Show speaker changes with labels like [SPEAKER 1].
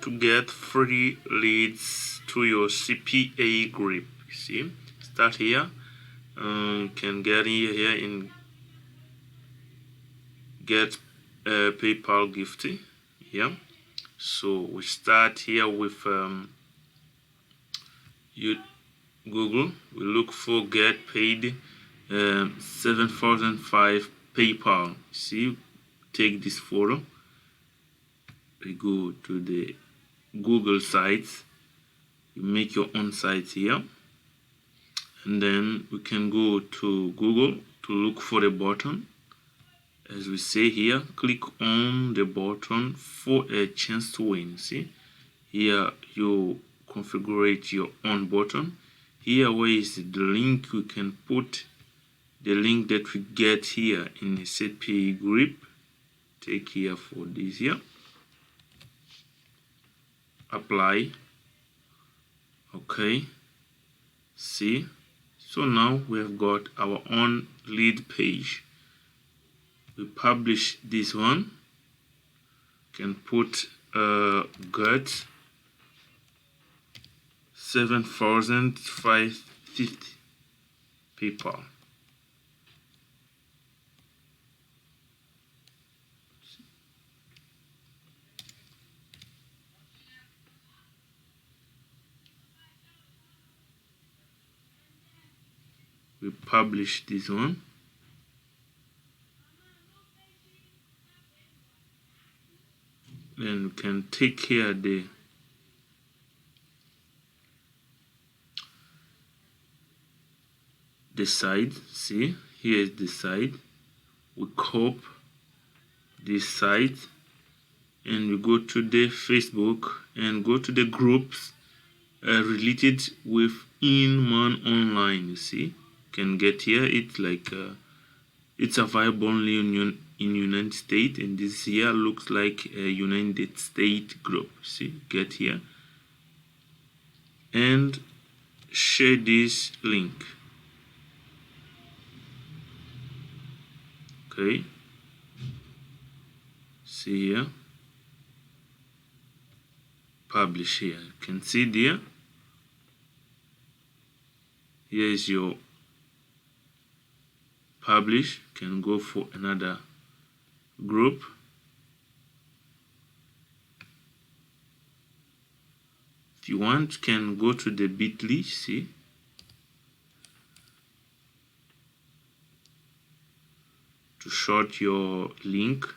[SPEAKER 1] to get free leads to your CPAGrip. You see, start here. Can get here in get PayPal gifting. Yeah. So we start here with Google. We look for get paid 7,005 PayPal. See, take this photo. We go to the Google sites. You make your own site here, and then we can go to Google to look for the button. As we say here, click on the button for a chance to win. See, here you configure your own button. Here where is the link, we can put the link that we get here in the CPAGrip. Take here for this here. Apply. Okay. See. So now we have got our own lead page. We publish this one. Can put get 7,550 people. We publish this one. Then we can take here the side. See, here is the side. We copy this side and we go to the Facebook and go to the groups related with in-man online. You see, can get here. It's like it's available only in United States, and this here looks like a United States group. See, get here and share this link. Okay, see here, publish here. You can see there. Here is your publish. Can go for another group. If you want, can go to the bit.ly. See, to short your link.